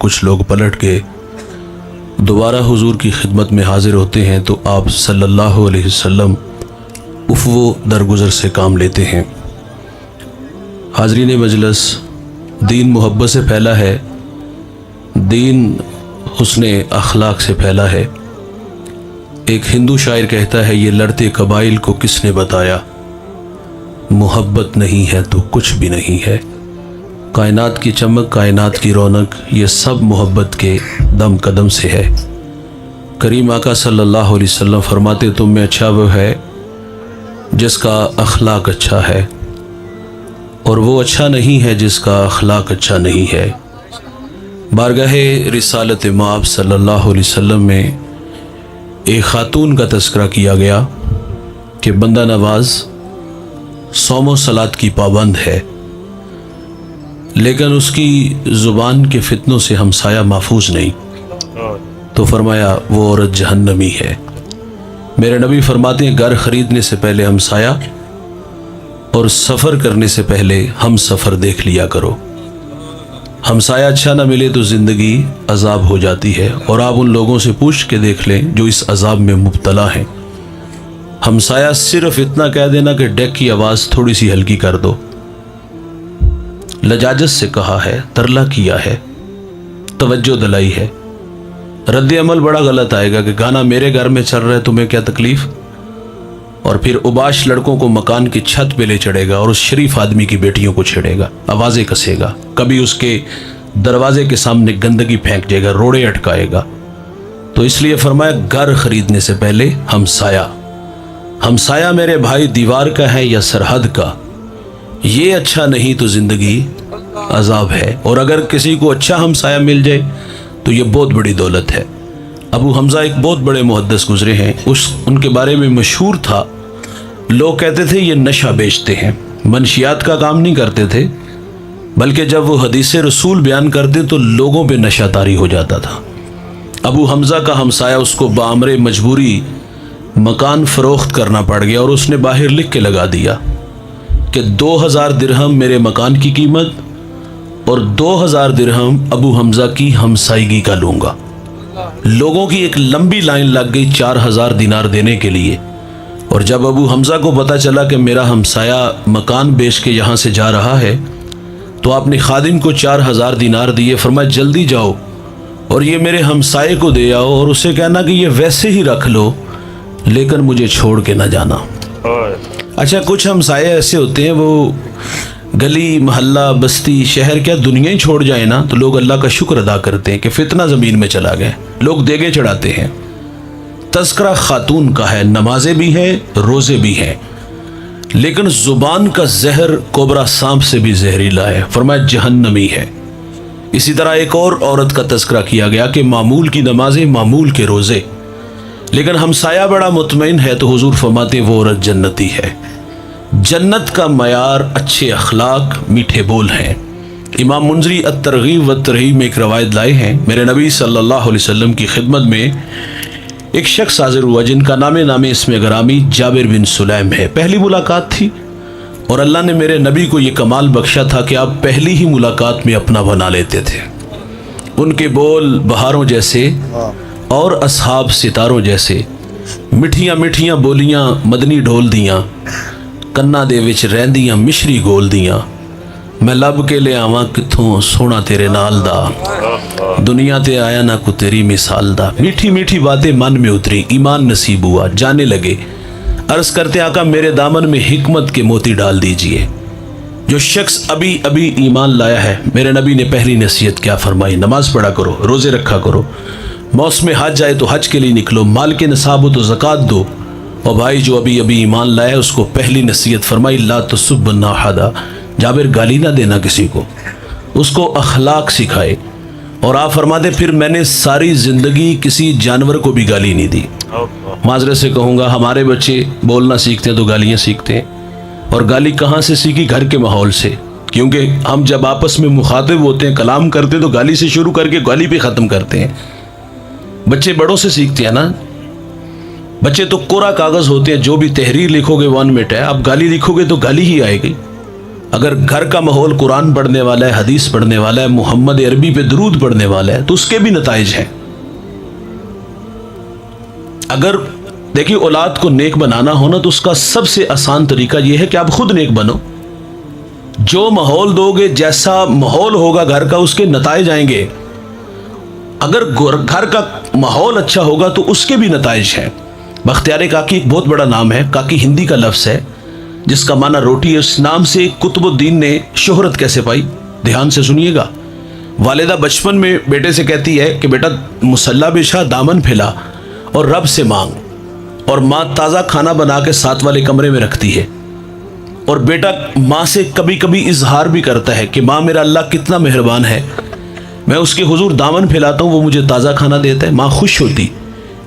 कुछ लोग पलट के दोबारा हुजूर की खिदमत में हाजिर होते हैं तो आप सल्लल्लाहु अलैहि वसल्लम उफ़्व दरगुज़र से काम लेते हैं। हाज़रीन मजलिस, दीन मोहब्बत से फैला है, दीन हुस्ने अखलाक से फैला है। एक हिंदू शायर कहता है, ये लड़ते कबाइल को किसने बताया, मोहब्बत नहीं है तो कुछ भी नहीं है। कायनात की चमक, कायनात की रौनक, ये सब मोहब्बत के दम कदम से है। करीम आका सल्लल्लाहु अलैहि वसल्लम फरमाते, तुम में अच्छा वो है जिसका अखलाक अच्छा है, और वो अच्छा नहीं है जिसका अखलाक अच्छा नहीं है। बारगाहे रिसालत माब सल्लल्लाहु अलैहि वसल्लम में एक खातून का तज़किरा किया गया कि बंदा नवाज सौम व सलात की पाबंद है, लेकिन उसकी ज़ुबान के फितनों से हमसाया महफूज नहीं। तो फरमाया वो औरत जहन्नमी है। मेरे नबी फरमाते हैं, घर ख़रीदने से पहले हमसाया और सफ़र करने से पहले हम सफ़र देख लिया करो। हमसाया अच्छा ना मिले तो ज़िंदगी अजाब हो जाती है, और आप उन लोगों से पूछ के देख लें जो इस अजाब में मुब्तला हैं। हमसाया सिर्फ इतना कह देना कि डेक की आवाज़ थोड़ी सी हल्की कर दो, लजाजत से कहा है, तरला किया है, तवज्जो दिलाई है। रद्द अमल बड़ा गलत आएगा कि गाना मेरे घर में चल रहा है, तुम्हें क्या तकलीफ़, और फिर उबाश लड़कों को मकान की छत पे ले चढ़ेगा और उस शरीफ आदमी की बेटियों को छेड़ेगा, आवाज़ें कसेगा, कभी उसके दरवाजे के सामने गंदगी फेंक देगा, रोड़े अटकाएगा। तो इसलिए फरमाया, घर खरीदने से पहले हमसाया। हमसाया मेरे भाई दीवार का है या सरहद का, ये अच्छा नहीं तो ज़िंदगी अजाब है। और अगर किसी को अच्छा हमसाया मिल जाए तो ये बहुत बड़ी दौलत है। अबू हमज़ा एक बहुत बड़े मुहद्दिस गुजरे हैं, उनके बारे में मशहूर था, लोग कहते थे ये नशा बेचते हैं, मनशियात का काम नहीं करते थे, बल्कि जब वो हदीस रसूल बयान करते तो लोगों पे नशा तारी हो जाता था। अबू हमज़ा का हमसाया उसको बामरे मजबूरी मकान फ़रोख्त करना पड़ गया, और उसने बाहर लिख के लगा दिया कि 2000 दिरहम मेरे मकान की कीमत और 2000 दिरहम अबू हमज़ा की हमसायगी का लूँगा। लोगों की एक लंबी लाइन लग गई 4000 दिनार देने के लिए, और जब अबू हमज़ा को पता चला कि मेरा हमसाया मकान बेच के यहाँ से जा रहा है, तो आपने खादिम को 4000 दिनार दिए। फरमाया, जल्दी जाओ और ये मेरे हमसाये को दे आओ और उसे कहना कि ये वैसे ही रख लो, लेकिन मुझे छोड़ के ना जाना। अच्छा, कुछ हमसाये ऐसे होते हैं, वो गली मोहल्ला बस्ती शहर क्या दुनिया ही छोड़ जाए ना तो लोग अल्लाह का शुक्र अदा करते हैं कि फितना ज़मीन में चला गया, लोग देगे चढ़ाते हैं। तज़किरा खातून का है, नमाजें भी हैं, रोज़े भी हैं, लेकिन ज़ुबान का जहर कोबरा सांप से भी जहरीला है। फरमाया जहन्नमी है। इसी तरह एक और औरत का तज़किरा किया गया कि मामूल की नमाजें, मामूल के रोज़े, लेकिन हमसाया बड़ा मुतमईन है, तो हुजूर फरमाते वो औरत जन्नती है। जन्नत का मयार अच्छे अखलाक, मीठे बोल हैं। इमाम मुंजरी अत-तरगीब व तरहीब में एक रवायत लाए हैं, मेरे नबी सल्लल्लाहु अलैहि वसल्लम की खिदमत में एक शख्स हाजिर हुआ जिनका नामे इसमें गरामी जाबिर बिन सुलैम है। पहली मुलाकात थी और अल्लाह ने मेरे नबी को ये कमाल बख्शा था कि आप पहली ही मुलाकात में अपना बना लेते थे। उनके बोल बहारों जैसे और असहाब सितारों जैसे, मिठियाँ मिठियाँ बोलियाँ मदनी ढोल दियाँ, कन्ना दे विच रहिंदियां मिश्री गोल दियां, मैं लब के ले आवां किथों सोना तेरे नाल दा, दुनिया ते आया ना को तेरी मिसाल दा। मीठी मीठी बातें मन में उतरी, ईमान नसीब हुआ, जाने लगे। अर्ज करते, आका मेरे दामन में हिकमत के मोती डाल दीजिए। जो शख्स अभी अभी ईमान लाया है, मेरे नबी ने पहली नसीहत क्या फरमाई, नमाज पढ़ा करो, रोज़े रखा करो, मौसम हज आए तो हज के लिए निकलो, माल के निसाब हो तो ज़कात दो। और भाई जो अभी अभी ईमान लाया है उसको पहली नसीहत फरमाई, ला तसुब्बन्ना अहदा, जाबिर गाली ना देना किसी को, उसको अखलाक सिखाए। और आप फरमाते, फिर मैंने सारी ज़िंदगी किसी जानवर को भी गाली नहीं दी। माजरे से कहूँगा, हमारे बच्चे बोलना सीखते हैं तो गालियाँ सीखते हैं, और गाली कहाँ से सीखी, घर के माहौल से, क्योंकि हम जब आपस में मुखातिब होते हैं, कलाम करते हैं तो गाली से शुरू करके गाली पे ख़त्म करते हैं। बच्चे बड़ों से सीखते हैं ना, बच्चे तो कोरा कागज़ होते हैं, जो भी तहरीर लिखोगे वन मिनट है, आप गाली लिखोगे तो गाली ही आएगी। اگر گھر کا ماحول قرآن پڑھنے والا ہے، حدیث پڑھنے والا ہے، محمد عربی پہ درود پڑھنے والا ہے، تو اس کے بھی نتائج ہیں۔ اگر دیکھیے اولاد کو نیک بنانا ہونا تو اس کا سب سے آسان طریقہ یہ ہے کہ آپ خود نیک بنو۔ جو ماحول دو گے، جیسا ماحول ہوگا گھر کا، اس کے نتائج آئیں گے۔ اگر گھر کا ماحول اچھا ہوگا تو اس کے بھی نتائج ہیں۔ بختیار کاکی ایک بہت بڑا نام ہے، کاکی ہندی کا لفظ ہے جس کا معنی روٹی ہے۔ اس نام سے قطب الدین نے شہرت کیسے پائی، دھیان سے سنیے گا۔ والدہ بچپن میں بیٹے سے کہتی ہے کہ بیٹا مصلی بچھا، دامن پھیلا اور رب سے مانگ، اور ماں تازہ کھانا بنا کے ساتھ والے کمرے میں رکھتی ہے، اور بیٹا ماں سے کبھی کبھی اظہار بھی کرتا ہے کہ ماں میرا اللہ کتنا مہربان ہے، میں اس کے حضور دامن پھیلاتا ہوں، وہ مجھے تازہ کھانا دیتا ہے۔ ماں خوش ہوتی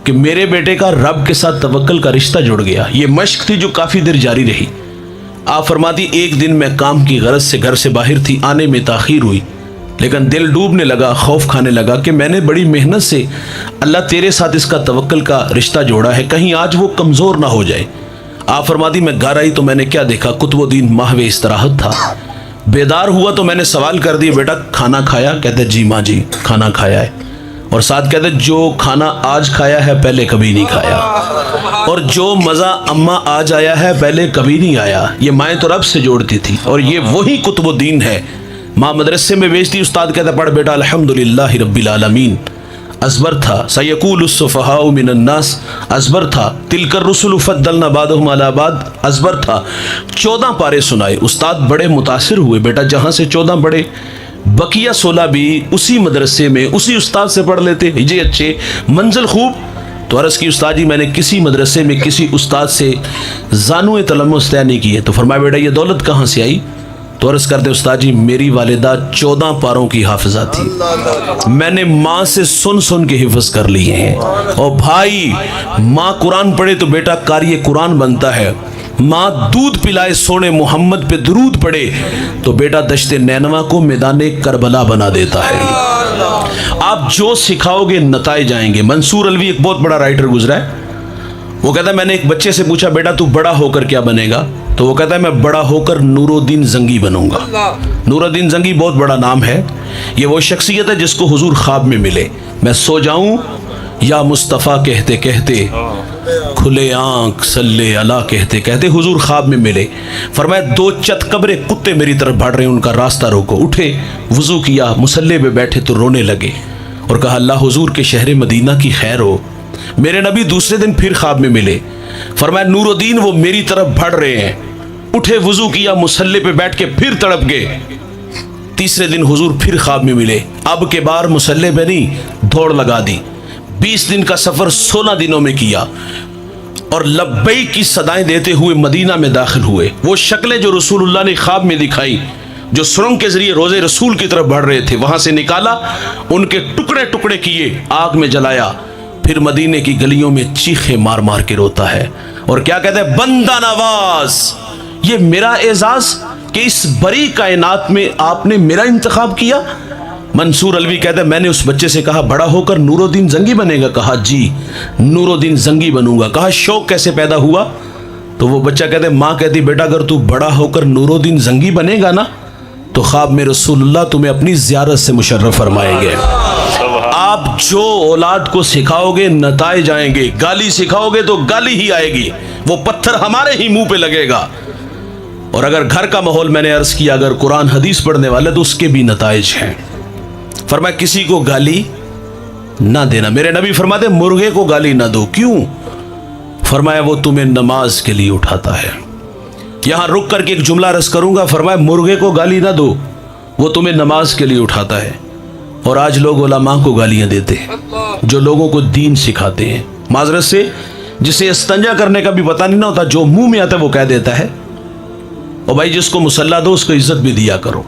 کہ میرے بیٹے کا رب کے ساتھ توکل کا رشتہ جڑ گیا۔ یہ مشق تھی جو کافی دیر جاری رہی۔ آپ فرماتی ایک دن میں کام کی غرض سے گھر سے باہر تھی، آنے میں تاخیر ہوئی، لیکن دل ڈوبنے لگا، خوف کھانے لگا کہ میں نے بڑی محنت سے اللہ تیرے ساتھ اس کا توکل کا رشتہ جوڑا ہے، کہیں آج وہ کمزور نہ ہو جائے۔ آپ فرماتی میں گھر آئی تو میں نے کیا دیکھا، قطب الدین محو استراحت تھا۔ بیدار ہوا تو میں نے سوال کر دیا، بیٹا کھانا کھایا؟ کہتے جی ماں جی کھانا کھایا ہے، اور ساتھ کہتے جو کھانا آج کھایا ہے پہلے کبھی نہیں کھایا، اور جو مزہ اماں آج آیا ہے پہلے کبھی نہیں آیا۔ یہ مائیں تو رب سے جوڑتی تھی، اور یہ وہی قطب الدین ہے۔ ماں مدرسے میں بیچتی، استاد کہتا پڑھ بیٹا الحمدللہ رب العالمین۔ ازبر تھا سیقول السفہاء من الناس، ازبر تھا تلک الرسل فضلنا بعضهم علی بعض، ازبر تھا۔ 14 پارے سنائے، استاد بڑے متاثر ہوئے، بیٹا جہاں سے 14 بڑے، بقیہ 16 بھی اسی مدرسے میں اسی استاد سے پڑھ لیتے، جی اچھے منزل خوب۔ تو عرض کی استاد جی میں نے کسی مدرسے میں کسی استاد سے زانو تلمس طے نہیں کیے۔ تو فرمایا بیٹا یہ دولت کہاں سے آئی؟ تو عرض کرتے استاد جی میری والدہ 14 پاروں کی حافظہ تھی، میں نے ماں سے سن سن کے حفظ کر لیے ہیں۔ اور بھائی ماں قرآن پڑھے تو بیٹا قاری قرآن بنتا ہے، ماں دودھ پلائے سونے محمد پہ درود پڑھے تو بیٹا دشت نینوا کو میدان کربلا بنا دیتا ہے۔ آپ جو سکھاؤ گے نتائج آئیں گے۔ منصور الوی ایک بہت بڑا رائٹر گزرا ہے، وہ کہتا ہے میں نے ایک بچے سے پوچھا بیٹا تو بڑا ہو کر کیا بنے گا؟ تو وہ کہتا ہے میں بڑا ہو کر نور الدین زنگی بنوں گا۔ نور الدین زنگی بہت بڑا نام ہے، یہ وہ شخصیت ہے جس کو حضور خواب میں ملے، میں سو جاؤں یا مصطفیٰ کہتے کہتے، کھلے آنکھ صلی اللہ کہتے کہتے حضور خواب میں ملے۔ فرمایا 2 چت قبرے کتے میری طرف بڑھ رہے ہیں، ان کا راستہ روکو۔ اٹھے، وضو کیا، مصلی پہ بیٹھے تو رونے لگے اور کہا اللہ حضور کے شہر مدینہ کی خیر ہو۔ میرے نبی دوسرے دن پھر خواب میں ملے، فرمایا نور الدین وہ میری طرف بڑھ رہے ہیں۔ اٹھے، وضو کیا، مصلی پہ بیٹھ کے پھر تڑپ گئے۔ تیسرے دن حضور پھر خواب میں ملے، اب کے بار مصلی پہ نہیں، دوڑ لگا دی۔ 20 دن کا سفر 16 دنوں میں کیا اور لبیک کی صدائیں دیتے ہوئے مدینہ میں داخل ہوئے۔ وہ شکلیں جو رسول اللہ نے خواب میں دکھائی، جو سرنگ کے ذریعے روزے رسول کی طرف بڑھ رہے تھے، وہاں سے نکالا، ان کے ٹکڑے ٹکڑے کیے، آگ میں جلایا، پھر مدینے کی گلیوں میں چیخے مار مار کے روتا ہے اور کیا کہتا ہے بندہ نواز، یہ میرا اعزاز کہ اس بڑی کائنات میں آپ نے میرا انتخاب کیا۔ منصور الوی کہتا ہے میں نے اس بچے سے کہا بڑا ہو کر نور الدین زنگی بنے گا؟ کہا جی نور الدین زنگی بنوں گا۔ کہا شوق کیسے پیدا ہوا؟ تو وہ بچہ کہتا ہے ماں کہتی بیٹا اگر تو بڑا ہو کر نور الدین زنگی بنے گا نا تو خواب میں رسول اللہ تمہیں اپنی زیارت سے مشرف فرمائیں گے۔ آپ جو اولاد کو سکھاؤ گے نتائج آئیں گے، گالی سکھاؤ گے تو گالی ہی آئے گی، وہ پتھر ہمارے ہی منہ پہ لگے گا۔ اور اگر گھر کا ماحول میں نے عرض کیا اگر قرآن حدیث پڑھنے والے تو اس کے بھی نتائج ہیں۔ فرمایا کسی کو گالی نہ دینا، میرے نبی فرماتے مرغے کو گالی نہ دو، کیوں؟ فرمایا وہ تمہیں نماز کے لیے اٹھاتا ہے۔ یہاں رک کر کے ایک جملہ عرض کروں گا، فرمایا مرغے کو گالی نہ دو، وہ تمہیں نماز کے لیے اٹھاتا ہے۔ اور آج لوگ علماء کو گالیاں دیتے ہیں جو لوگوں کو دین سکھاتے ہیں، معذرت سے جسے استنجا کرنے کا بھی پتہ نہیں نہ ہوتا، جو منہ میں آتا ہے وہ کہہ دیتا ہے۔ اور بھائی جس کو مصلی دو اس کو عزت بھی دیا کرو۔